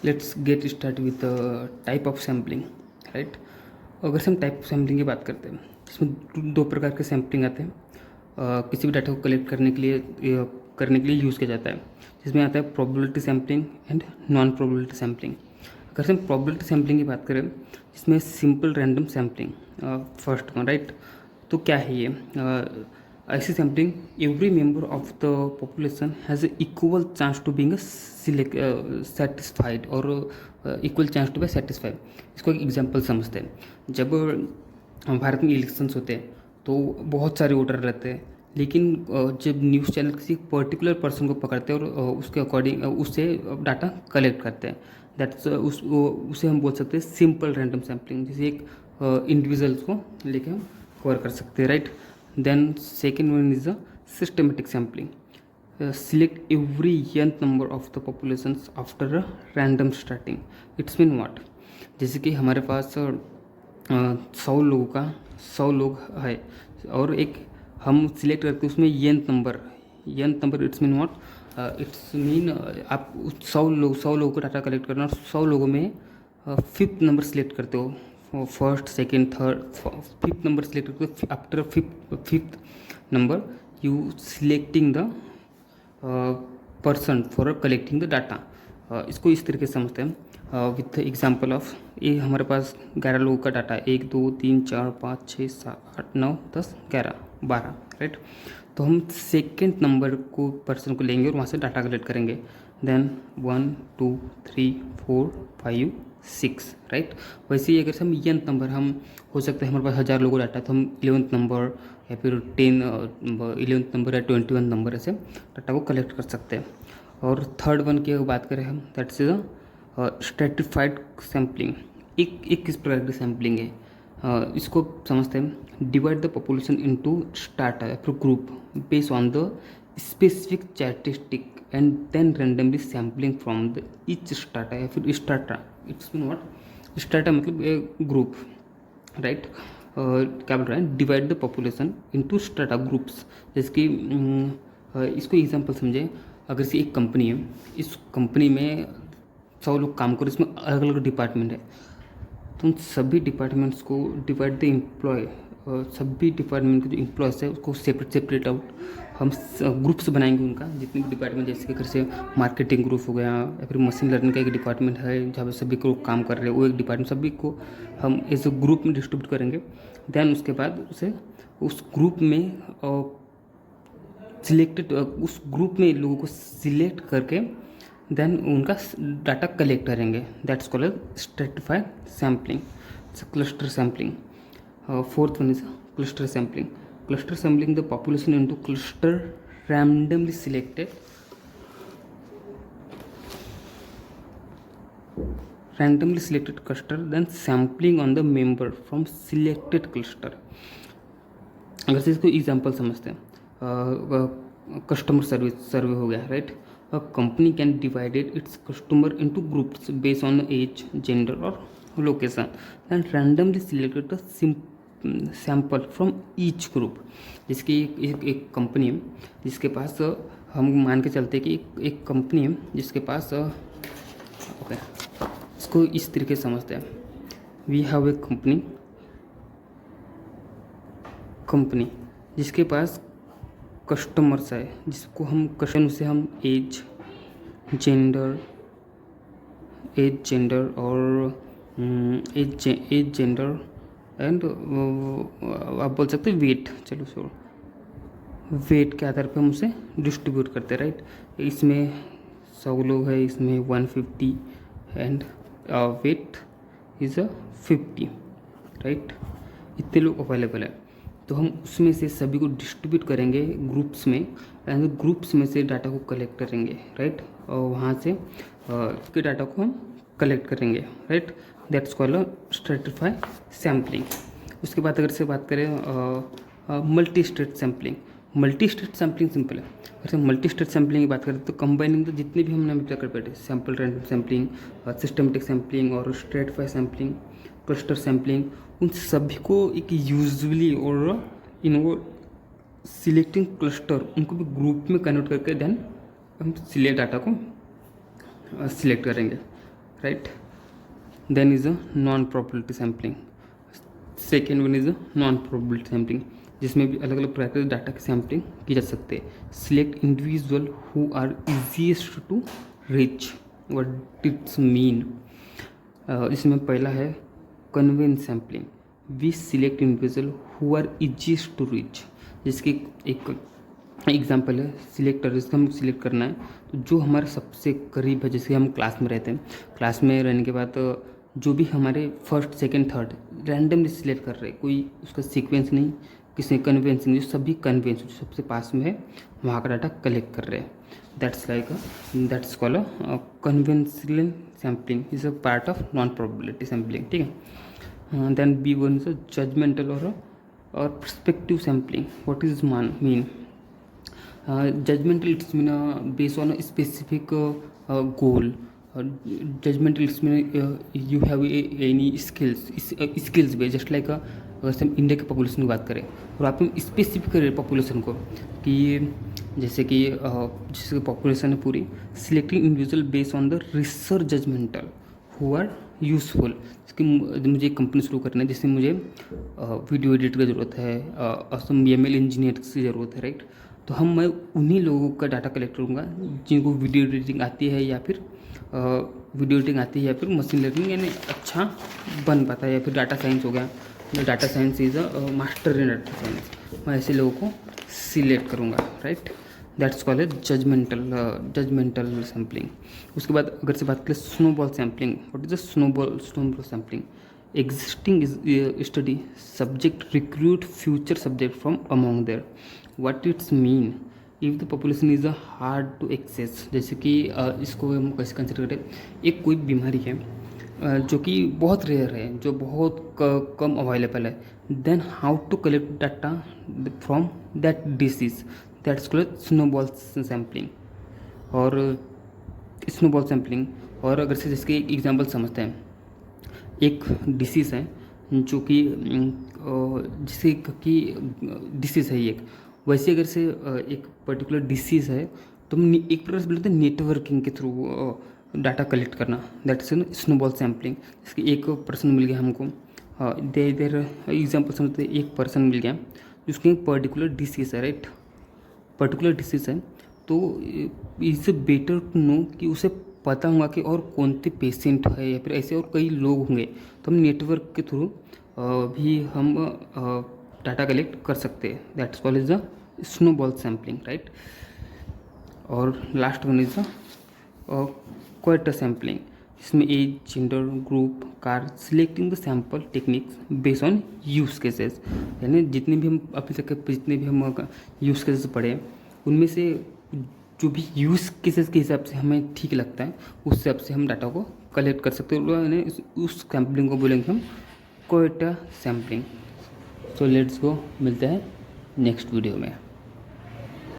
Let's get start with type of sampling, right. अगर से हम टाइप ऑफ सैम्पलिंग की बात करते हैं, इसमें दो प्रकार के सैम्पलिंग आते हैं। किसी भी डाटा को कलेक्ट करने के लिए यूज़ किया जाता है, जिसमें आता है probability sampling and non probability sampling. अगर से हम प्रोबेबिलिटी सैम्पलिंग की बात करें, इसमें simple random sampling first one, right. तो क्या है ये? ऐसी sampling, every member of the population has equal chance to being satisfied और equal chance to be satisfied. इसको एक एग्जांपल समझते हैं। जब भारत में इलेक्शंस होते हैं तो बहुत सारे वोटर रहते हैं, लेकिन जब न्यूज़ चैनल किसी पर्टिकुलर पर्सन को पकड़ते हैं और उसके अकॉर्डिंग उससे डाटा कलेक्ट करते हैं, दैट्स उसे हम बोल सकते हैं सिंपल रैंडम सैम्पलिंग, जैसे एक इंडिविजुअल्स को लेके हम कवर कर सकते हैं, right. Then second one is the systematic sampling. Select every nth number of the populations after a random starting. It's mean what? जैसे कि हमारे पास 100 लोगों का 100 लोग है और एक हम सिलेक्ट करते हैं उसमें nth number. It's mean what? It's mean आप 100 लोगों का डाटा कलेक्ट करना और 100 लोगों में फिफ्थ नंबर सेलेक्ट करते हो, first second third fifth number select करते हो। After fifth number you selecting the person for collecting the data. इसको इस तरीके से समझते हैं विथ एग्जांपल ऑफ, ये हमारे पास 11 लोगों का डाटा है, 1 2 3 4 5 6 7 8 9 10 11 12, राइट। तो हम सेकेंड नंबर को पर्सन को लेंगे और वहाँ से डाटा कलेक्ट करेंगे। Then 1 2 3 4 5 6, right. वैसे ही अगर से हम nth नंबर, हम हो सकता है हमारे पास 1000 लोगों का डाटा, तो हम 11th नंबर या फिर 11th नंबर या 21 नंबर ऐसे डाटा को कलेक्ट कर सकते हैं। और थर्ड वन की अगर बात करें हम, दैट्स इज स्ट्रेटिफाइड सैम्पलिंग। एक किस प्रकार की सैम्पलिंग है? इसको समझते हैं। Divide the population into strata या फिर group based on the specific characteristic and then randomly sampling from the each strata या फिर strata. It's mean what? Strata मतलब ग्रुप, राइट। क्या बोल रहा है? Divide the population into strata groups. जैसे कि इसको एग्जांपल समझें। अगर से एक कंपनी है, इस कंपनी में 100 लोग काम करो, इसमें अलग अलग डिपार्टमेंट है, तो उन सभी डिपार्टमेंट्स को डिवाइड द एम्प्लॉय, सभी डिपार्टमेंट के जो एम्प्लॉयज़ है उसको सेपरेट आउट हम ग्रुप्स बनाएंगे उनका, जितने भी डिपार्टमेंट, जैसे कि अगर से मार्केटिंग ग्रुप हो गया या फिर मशीन लर्निंग का एक डिपार्टमेंट है जहाँ पे सभी को काम कर रहे हैं, वो एक डिपार्टमेंट, सभी को हम एज ए ग्रुप में डिस्ट्रीब्यूट करेंगे। देन उसके बाद उसे उस ग्रुप में सिलेक्टेड, उस ग्रुप में लोगों को सिलेक्ट करके देन उनका डाटा कलेक्ट करेंगे। That's called stratified sampling, cluster sampling. Fourth one is cluster sampling. Cluster sampling the population into cluster randomly selected cluster, then sampling on the member from selected cluster। अगर से इसको example समझते हैं, customer survey हो गया, right. A company can divided its customer into groups based on age, gender और location, and randomly selected the sample from each group. जिसकी एक कंपनी है जिसके पास, हम मान के चलते हैं कि एक कंपनी है जिसके पास, ओके, इसको इस तरीके से समझते हैं। वी हैव ए कंपनी जिसके पास कस्टमर्स है, जिसको हम कस्टमर से हम एज जेंडर और एज जेंडर एंड आप बोल सकते हैं वेट, चलो सो वेट के आधार पे हम उसे डिस्ट्रीब्यूट करते हैं, राइट। इसमें 100 लोग हैं, इसमें 150 एंड वेट इज़ 50, राइट। इतने लोग अवेलेबल है, तो हम उसमें से सभी को डिस्ट्रीब्यूट करेंगे ग्रुप्स में, एंड ग्रुप्स में से डाटा को कलेक्ट करेंगे, राइट। और वहाँ से के डाटा को हम कलेक्ट करेंगे, right. That's called stratified sampling. उसके बाद अगर से बात करें multi state sampling. Multi state sampling simple है। अगर मल्टी स्टेट सैम्पलिंग की बात करें तो कंबाइनिंग द जितने भी हमने अभी तक कर बैठे, sample random sampling, systematic sampling और स्ट्रेटिफाइड सैम्पलिंग, क्लस्टर सैम्पलिंग, उन सभी को एक यूजुअली और इनको सिलेक्टिंग क्लस्टर, उनको भी ग्रुप में कन्वर्ट करके देन हम सिलेक्ट डाटा को सिलेक्ट करेंगे, right. Then is a non probability sampling. Second one is a non probability sampling, जिसमें भी अलग अलग प्रकार के डाटा की सैम्पलिंग की जा सकती है. Select individual who are easiest to reach. What it's mean. इसमें पहला है convenience sampling. We select individual who are easiest to reach. जिसकी एक एग्जाम्पल है सिलेक्टर. जिसको हम सिलेक्ट करना है तो जो हमारे सबसे करीब है. जैसे हम क्लास में रहते हैं, क्लास में रहने के बाद जो भी हमारे first second third randomly select कर रहे हैं, कोई उसका सीक्वेंस नहीं, किसी कन्वेंस नहीं, जो सभी कन्वेंस जो सबसे पास में है वहाँ का डाटा कलेक्ट कर रहे हैं. That's called a conventional sampling. Is a part of non probability sampling. ठीक है. Then B one is judgmental और perspective sampling. What is mean. Judgmental it's mean based on a specific goal. Judgmental it's mean you have any skills based. Just like अगर हम India के population की बात करें और आप स्पेसिफिक करें पॉपुलेशन को कि जैसे कि पॉपुलेशन है पूरी. Selecting individual based on the research judgmental who are useful. मुझे एक कंपनी शुरू करना है जिसमें मुझे वीडियो एडिटर की ज़रूरत है और ML इंजीनियर की ज़रूरत है. राइट. तो मैं उन्हीं लोगों का डाटा कलेक्ट करूँगा जिनको वीडियो एडिटिंग आती है या फिर मशीन लर्निंग यानी अच्छा बन पाता है, या फिर डाटा साइंस हो गया. Data science is a master in data science. मैं ऐसे लोगों को सिलेक्ट करूँगा. Right. That's called judgmental sampling. उसके बाद अगर से बात करें snowball sampling. What is the snowball sampling. Existing study subject recruit future subject from among their. What it's mean. If the population is hard to access. जैसे कि इसको हम कैसे कंसिडर करें. एक कोई बीमारी है जो कि बहुत रेयर है, जो बहुत कम अवेलेबल है. Then how to collect data from that disease. That's called snowball sampling और अगर से जिसके एग्जांपल समझते हैं. एक डिसीज़ है जो कि जिसे कि डिसीज़ है एक. वैसे अगर से एक पर्टिकुलर डिसीज़ है तो हम एक प्रकार से बोलते हैं नेटवर्किंग के थ्रू डाटा कलेक्ट करना. That's snowball sampling. जिसकी एक पर्सन मिल गया हमको. देर एग्जाम्पल समझते हैं. एक पर्सन मिल गया जिसकी एक पर्टिकुलर डिसीज़ है. राइट. पर्टिकुलर डिसीज़ है तो इज़ बेटर टू नो कि उसे पता होगा कि और कौन से पेशेंट है या फिर ऐसे और कई लोग होंगे. तो हम नेटवर्क के थ्रू भी हम डाटा कलेक्ट कर सकते हैं. That's called is the snowball sampling. Right. और last one is the quarter sampling. इसमें age, gender, group, car, selecting the sample techniques based on use cases. यानी जितने भी हम अभी तक जितने भी हम यूज केसेस पढ़े उनमें से जो भी यूज़ केसेस के हिसाब से हमें ठीक लगता है उस हिसाब से हम डाटा को कलेक्ट कर सकते हैं. यानी उस सैम्पलिंग को बोलेंगे हम quarter sampling. So let's go, मिलते हैं नेक्स्ट वीडियो में.